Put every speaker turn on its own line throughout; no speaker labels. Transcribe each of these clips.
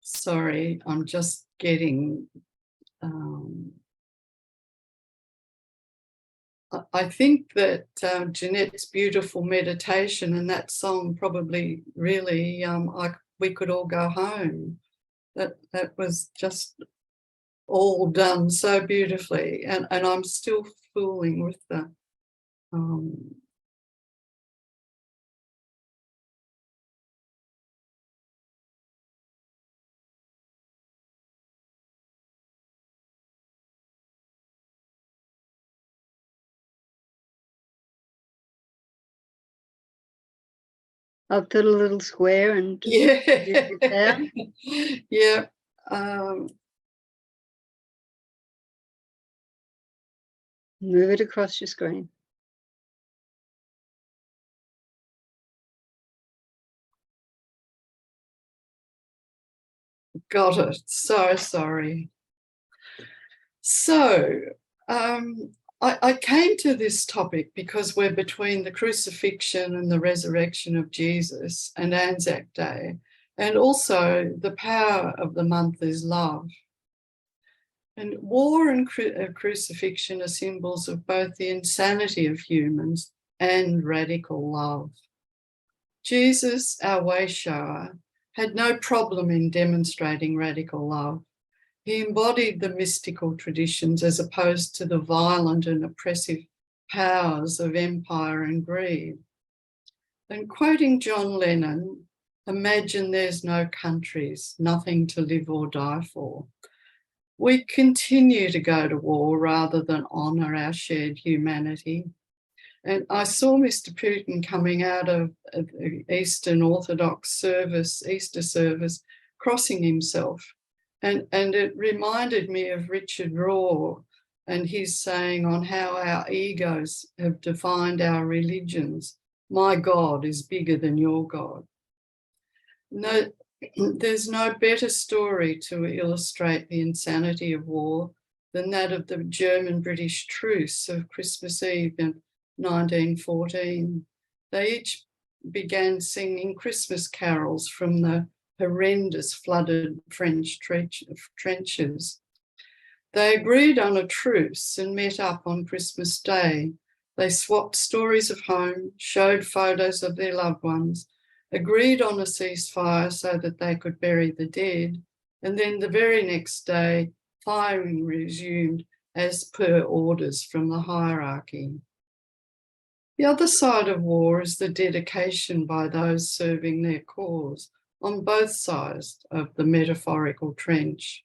Sorry, I'm just getting. Um, I think that Jeanette's beautiful meditation and that song probably really, we could all go home. That was just all done so beautifully, and I'm still fooling with the. Um,
I'll put a little square and
yeah,
it down.
yeah.
Move it across your screen.
Got it. So sorry. So I came to this topic because we're between the crucifixion and the resurrection of Jesus and Anzac Day, and also the power of the month is love. And war and crucifixion are symbols of both the insanity of humans and radical love. Jesus, our way shower, had no problem in demonstrating radical love. He embodied the mystical traditions as opposed to the violent and oppressive powers of empire and greed. And quoting John Lennon, imagine there's no countries, nothing to live or die for. We continue to go to war rather than honour our shared humanity. And I saw Mr. Putin coming out of the Eastern Orthodox Easter service, crossing himself. And it reminded me of Richard Rohr and his saying on how our egos have defined our religions. My God is bigger than your God. No, there's no better story to illustrate the insanity of war than that of the German-British truce of Christmas Eve in 1914. They each began singing Christmas carols from the horrendous flooded French trenches. They agreed on a truce and met up on Christmas Day. They swapped stories of home, showed photos of their loved ones, agreed on a ceasefire so that they could bury the dead, and then the very next day, firing resumed as per orders from the hierarchy. The other side of war is the dedication by those serving their cause on both sides of the metaphorical trench.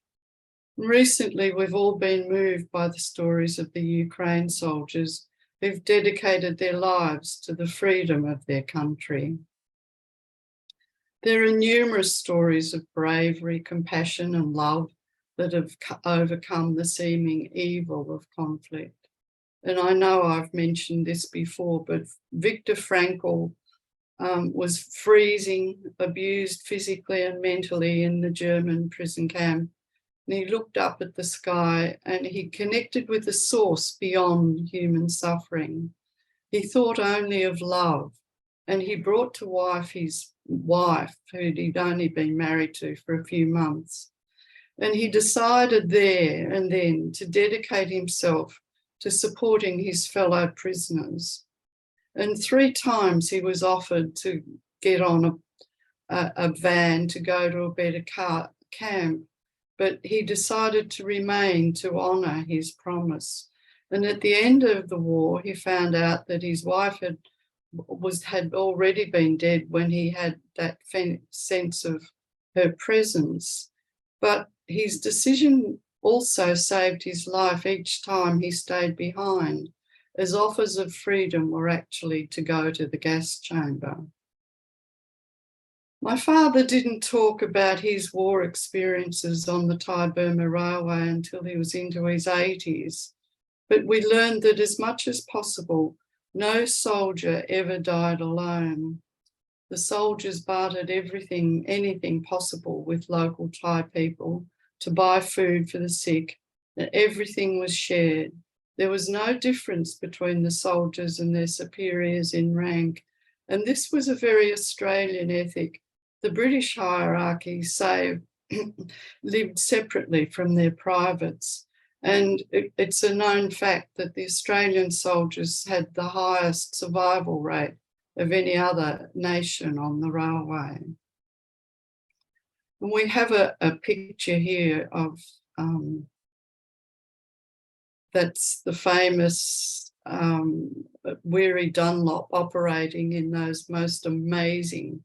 Recently, we've all been moved by the stories of the Ukraine soldiers who've dedicated their lives to the freedom of their country. There are numerous stories of bravery, compassion, and love that have overcome the seeming evil of conflict. And I know I've mentioned this before, but Viktor Frankl was freezing, abused physically and mentally in the German prison camp. And he looked up at the sky and he connected with the source beyond human suffering. He thought only of love, and he brought to wife his wife, who he'd only been married to for a few months. And he decided there and then to dedicate himself to supporting his fellow prisoners. And 3 times he was offered to get on a van to go to a better camp, but he decided to remain to honour his promise. And at the end of the war, he found out that his wife had already been dead when he had that sense of her presence. But his decision also saved his life each time he stayed behind, as offers of freedom were actually to go to the gas chamber. My father didn't talk about his war experiences on the Thai-Burma Railway until he was into his 80s, but we learned that as much as possible, no soldier ever died alone. The soldiers bartered anything possible with local Thai people to buy food for the sick, and everything was shared. There was no difference between the soldiers and their superiors in rank, and this was a very Australian ethic. The British hierarchy saved lived separately from their privates. And it's a known fact that the Australian soldiers had the highest survival rate of any other nation on the railway. And we have a picture here of, that's the famous Weary Dunlop operating in those most amazing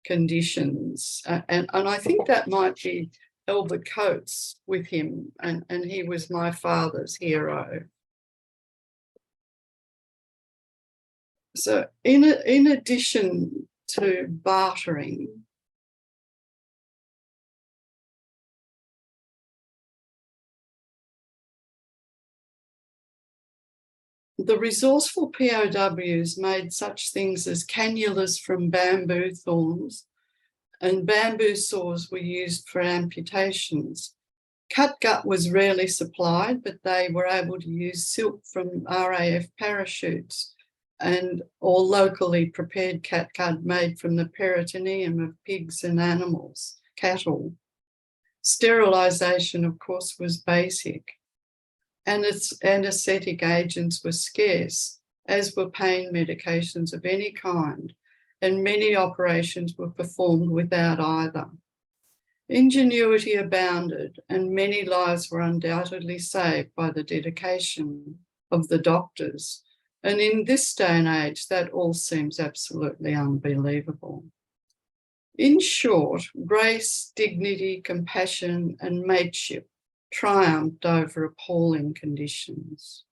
conditions. And I think that might be Albert Coates with him, and he was my father's hero. So in addition to bartering, the resourceful POWs made such things as cannulas from bamboo thorns, and bamboo saws were used for amputations. Catgut was rarely supplied, but they were able to use silk from RAF parachutes and or locally prepared catgut made from the peritoneum of pigs and animals, cattle. Sterilisation, of course, was basic. And its anaesthetic agents were scarce, as were pain medications of any kind, and many operations were performed without either. Ingenuity abounded, and many lives were undoubtedly saved by the dedication of the doctors. And in this day and age, that all seems absolutely unbelievable. In short, grace, dignity, compassion, and mateship triumphed over appalling conditions.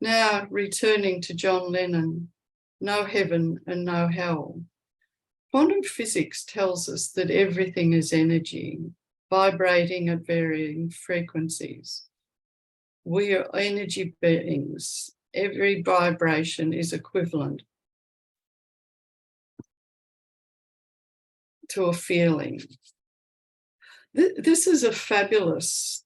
Now, returning to John Lennon, no heaven and no hell. Quantum physics tells us that everything is energy, vibrating at varying frequencies. We are energy beings. Every vibration is equivalent to a feeling. This is a fabulous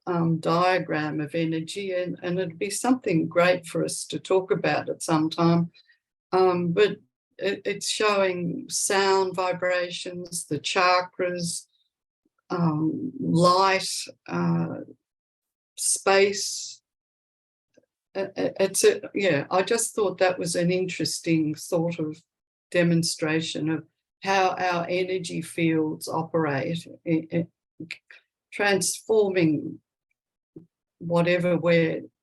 diagram of energy, and it'd be something great for us to talk about at some time. But it's showing sound vibrations, the chakras, light, space. I just thought that was an interesting sort of demonstration of how our energy fields operate, transforming whatever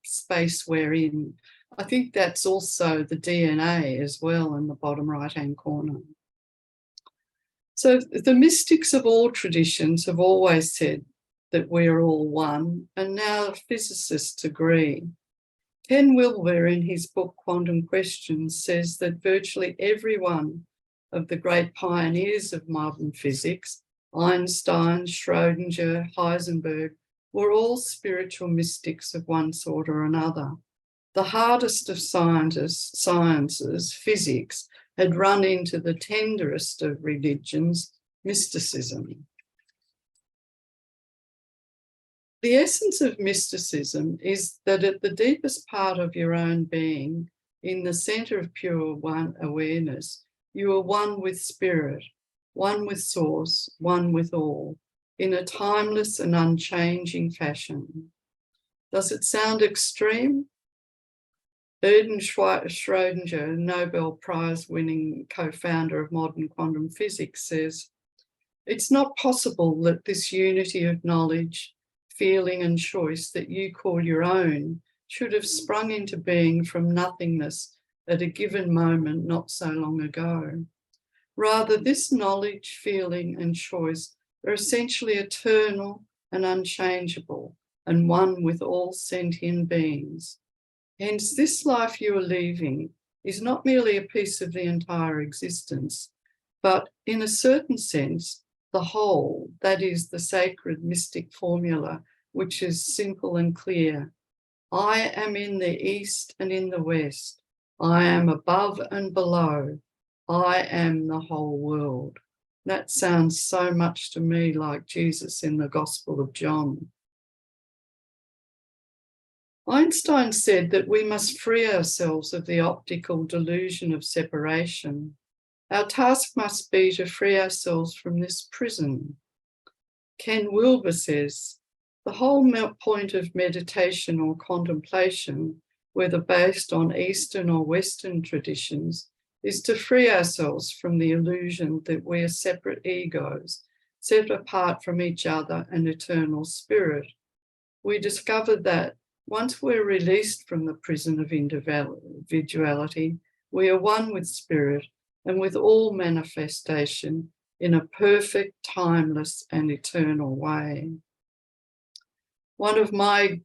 space we're in. I think that's also the DNA as well in the bottom right-hand corner. So the mystics of all traditions have always said that we're all one, and now physicists agree. Ken Wilber, in his book Quantum Questions, says that virtually every one of the great pioneers of modern physics, Einstein, Schrödinger, Heisenberg, were all spiritual mystics of one sort or another. The hardest of sciences, physics, had run into the tenderest of religions, mysticism. The essence of mysticism is that at the deepest part of your own being, in the centre of pure one awareness, you are one with spirit, one with source, one with all, in a timeless and unchanging fashion. Does it sound extreme? Erdős Schrödinger, Nobel Prize-winning co-founder of modern quantum physics, says, "It's not possible that this unity of knowledge, feeling and choice that you call your own should have sprung into being from nothingness at a given moment not so long ago. Rather, this knowledge, feeling and choice are essentially eternal and unchangeable and one with all sentient beings. Hence, this life you are leaving is not merely a piece of the entire existence, but in a certain sense, the whole, that is the sacred mystic formula, which is simple and clear. I am in the east and in the west. I am above and below. I am the whole world." That sounds so much to me like Jesus in the Gospel of John. Einstein said that we must free ourselves of the optical delusion of separation. Our task must be to free ourselves from this prison. Ken Wilber says, the whole point of meditation or contemplation, whether based on Eastern or Western traditions, is to free ourselves from the illusion that we are separate egos, set apart from each other and eternal spirit. We discovered that once we're released from the prison of individuality, we are one with spirit and with all manifestation in a perfect, timeless, and eternal way. One of my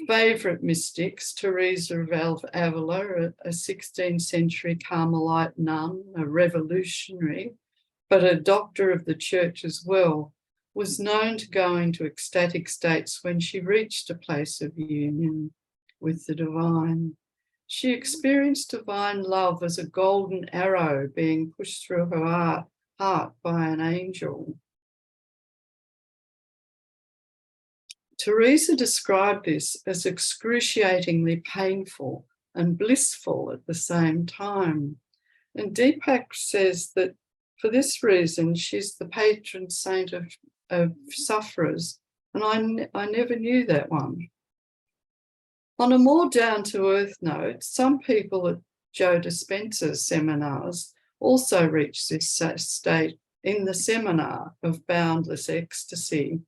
favourite mystics, Teresa of Avila, a 16th century Carmelite nun, a revolutionary, but a doctor of the church as well, was known to go into ecstatic states when she reached a place of union with the divine. She experienced divine love as a golden arrow being pushed through her heart by an angel. Teresa described this as excruciatingly painful and blissful at the same time. And Deepak says that for this reason, she's the patron saint of sufferers. And I never knew that one. On a more down-to-earth note, some people at Joe Dispenza's seminars also reach this state in the seminar of boundless ecstasy.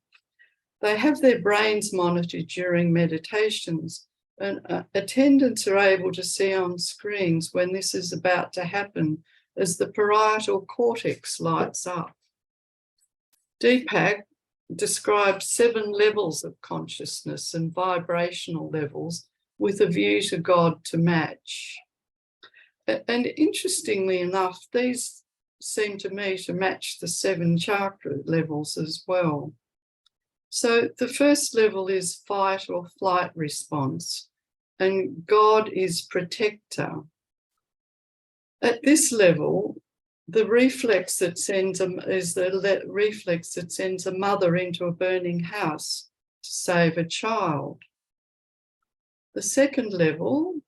They have their brains monitored during meditations, and attendants are able to see on screens when this is about to happen as the parietal cortex lights up. Deepak describes 7 levels of consciousness and vibrational levels with a view to God to match. And interestingly enough, these seem to me to match the 7 chakra levels as well. So the first level is fight or flight response, and God is protector. At this level, the reflex that sends a mother into a burning house to save a child. The second level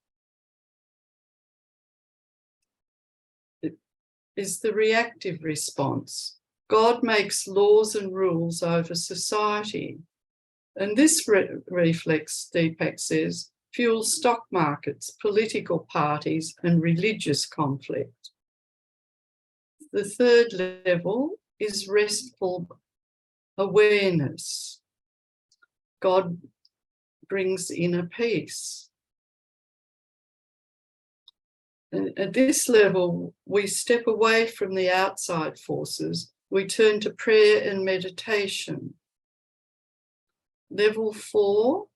is the reactive response. God makes laws and rules over society. And this reflex, Deepak says, fuels stock markets, political parties, and religious conflict. The third level is restful awareness. God brings inner peace. And at this level, we step away from the outside forces. We turn to prayer and meditation. Level 4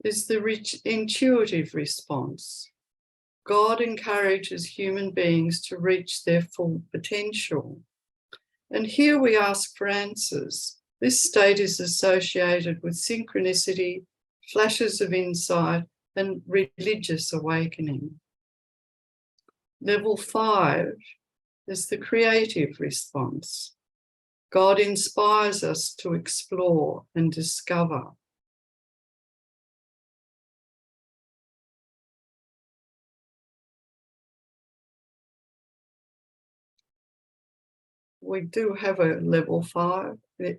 is the intuitive response. God encourages human beings to reach their full potential. And here we ask for answers. This state is associated with synchronicity, flashes of insight, and religious awakening. Level 5 is the creative response. God inspires us to explore and discover. We do have a level 5. The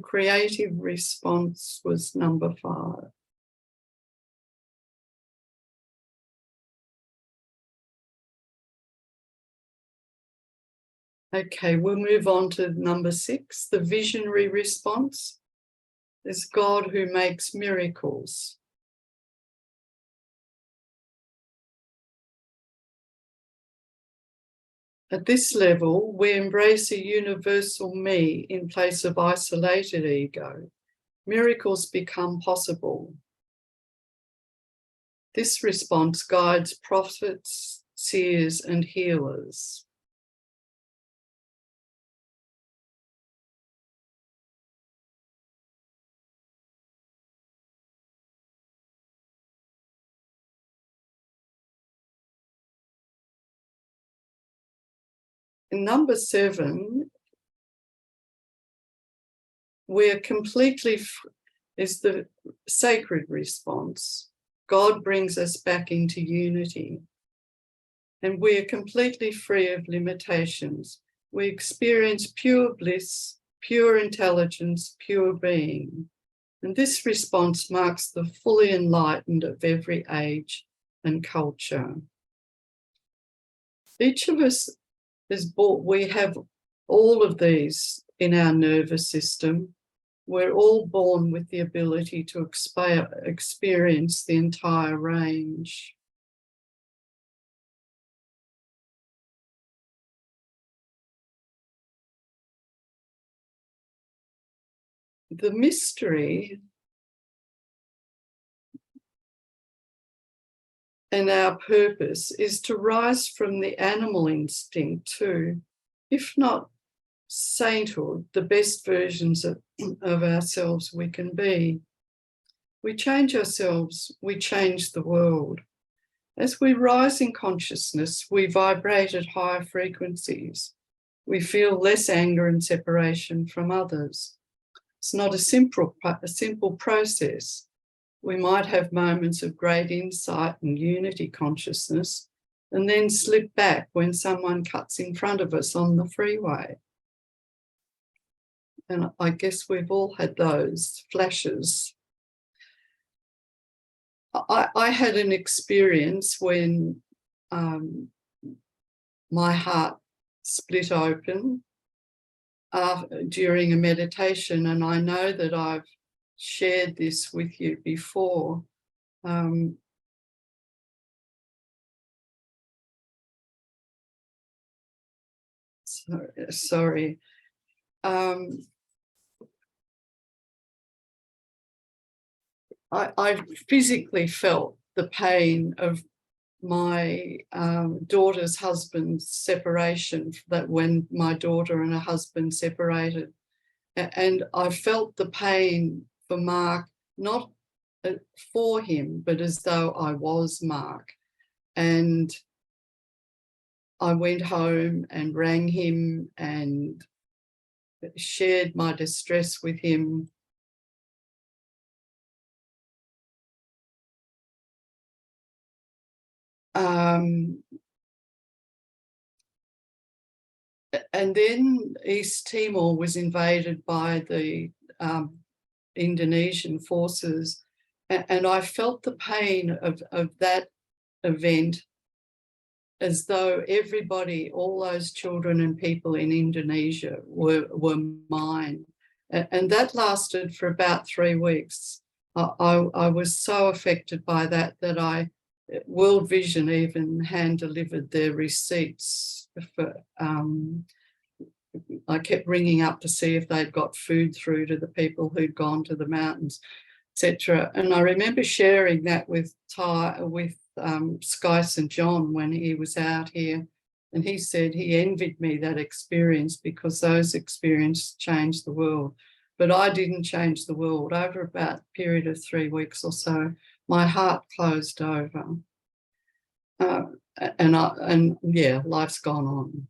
creative response was number 5. Okay, we'll move on to number 6, the visionary response. Is God who makes miracles. At this level, we embrace a universal me in place of isolated ego. Miracles become possible. This response guides prophets, seers, and healers. In number 7, we're completely, is the sacred response. God brings us back into unity. And we are completely free of limitations. We experience pure bliss, pure intelligence, pure being. And this response marks the fully enlightened of every age and culture. Each of us we have all of these in our nervous system. We're all born with the ability to experience the entire range. The mystery and our purpose is to rise from the animal instinct to, if not sainthood, the best versions of ourselves we can be. We change ourselves, we change the world. As we rise in consciousness, we vibrate at higher frequencies. We feel less anger and separation from others. It's not a simple process. We might have moments of great insight and unity consciousness, and then slip back when someone cuts in front of us on the freeway. And I guess we've all had those flashes. I had an experience when my heart split open during a meditation, and I know that I've shared this with you before. Sorry. I physically felt the pain of my daughter's husband's separation, that when my daughter and her husband separated. And I felt the pain for Mark, not for him, but as though I was Mark. And I went home and rang him and shared my distress with him. And then East Timor was invaded by the Indonesian forces, and I felt the pain of that event as though everybody, all those children and people in Indonesia were mine. And that lasted for about 3 weeks. I was so affected by that World Vision even hand-delivered their receipts for, I kept ringing up to see if they'd got food through to the people who'd gone to the mountains, etc. And I remember sharing that with Sky St. John when he was out here. And he said he envied me that experience because those experiences changed the world. But I didn't change the world. Over about a period of 3 weeks or so, my heart closed over. Life's gone on.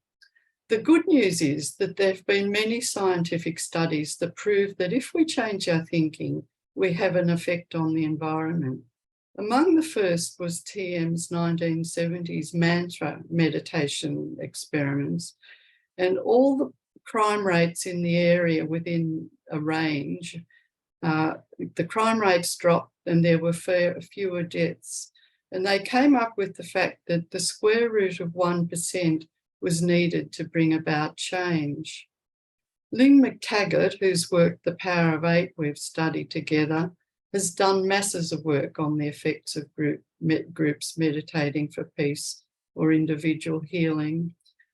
The good news is that there have been many scientific studies that prove that if we change our thinking, we have an effect on the environment. Among the first was TM's 1970s mantra meditation experiments, and all the crime rates in the area within a range, the crime rates dropped and there were fewer deaths. And they came up with the fact that the square root of 1% was needed to bring about change. Lynn McTaggart, whose work The Power of 8 we've studied together, has done masses of work on the effects of groups meditating for peace or individual healing.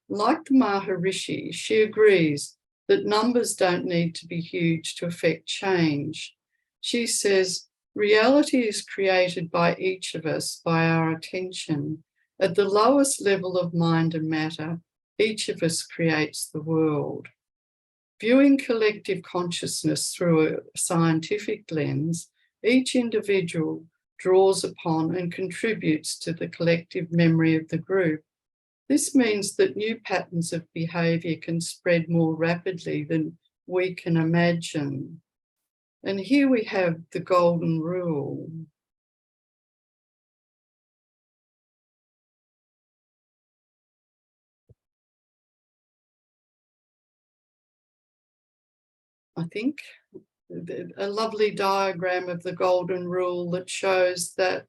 Like the Maharishi, she agrees that numbers don't need to be huge to affect change. She says, reality is created by each of us, by our attention. At the lowest level of mind and matter, each of us creates the world. Viewing collective consciousness through a scientific lens, each individual draws upon and contributes to the collective memory of the group. This means that new patterns of behaviour can spread more rapidly than we can imagine. And here we have the golden rule. I think, a lovely diagram of the golden rule that shows that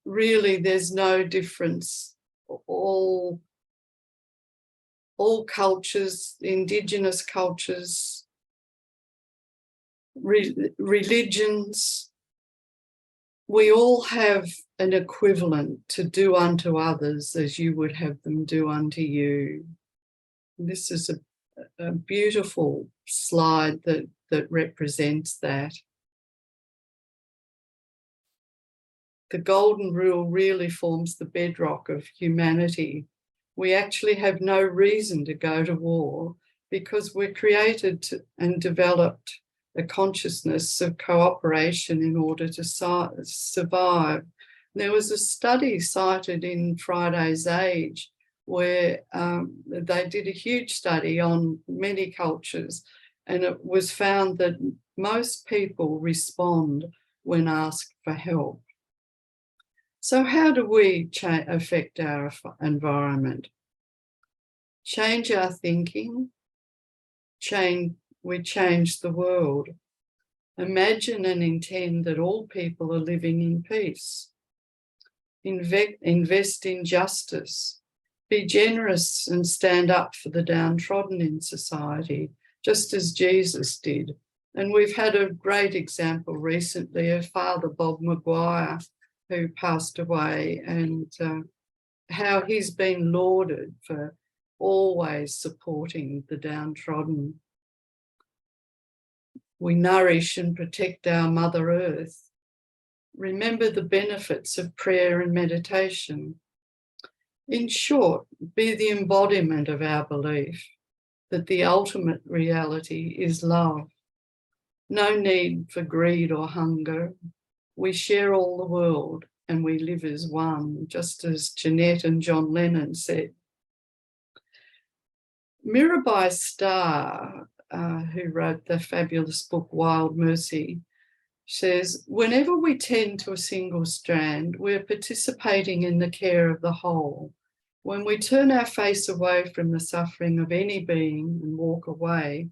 really there's no difference. All cultures, indigenous cultures, religions, we all have an equivalent to do unto others as you would have them do unto you. This is a beautiful slide that represents that. The golden rule really forms the bedrock of humanity. We actually have no reason to go to war because we're created and developed a consciousness of cooperation in order to survive. There was a study cited in Friday's Age where they did a huge study on many cultures, and it was found that most people respond when asked for help. So how do we affect our environment? Change our thinking, we change the world. Imagine and intend that all people are living in peace. Invest in justice. Be generous and stand up for the downtrodden in society, just as Jesus did. And we've had a great example recently of Father Bob Maguire, who passed away, and how he's been lauded for always supporting the downtrodden. We nourish and protect our Mother Earth. Remember the benefits of prayer and meditation. In short, be the embodiment of our belief that the ultimate reality is love. No need for greed or hunger. We share all the world and we live as one, just as Jeanette and John Lennon said. Mirabai Starr, who wrote the fabulous book Wild Mercy, says, whenever we tend to a single strand, we're participating in the care of the whole. When we turn our face away from the suffering of any being and walk away,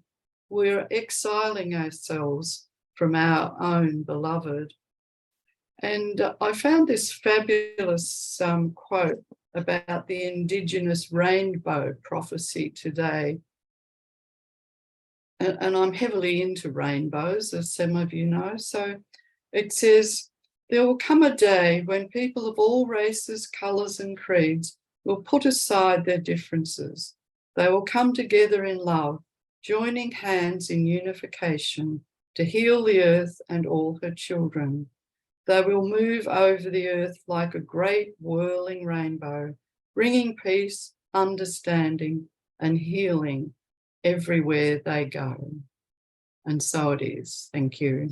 we're exiling ourselves from our own beloved. And I found this fabulous quote about the Indigenous rainbow prophecy today. And I'm heavily into rainbows, as some of you know. So it says, there will come a day when people of all races, colours and creeds will put aside their differences. They will come together in love, joining hands in unification to heal the earth and all her children. They will move over the earth like a great whirling rainbow, bringing peace, understanding and healing everywhere they go. And so it is. Thank you.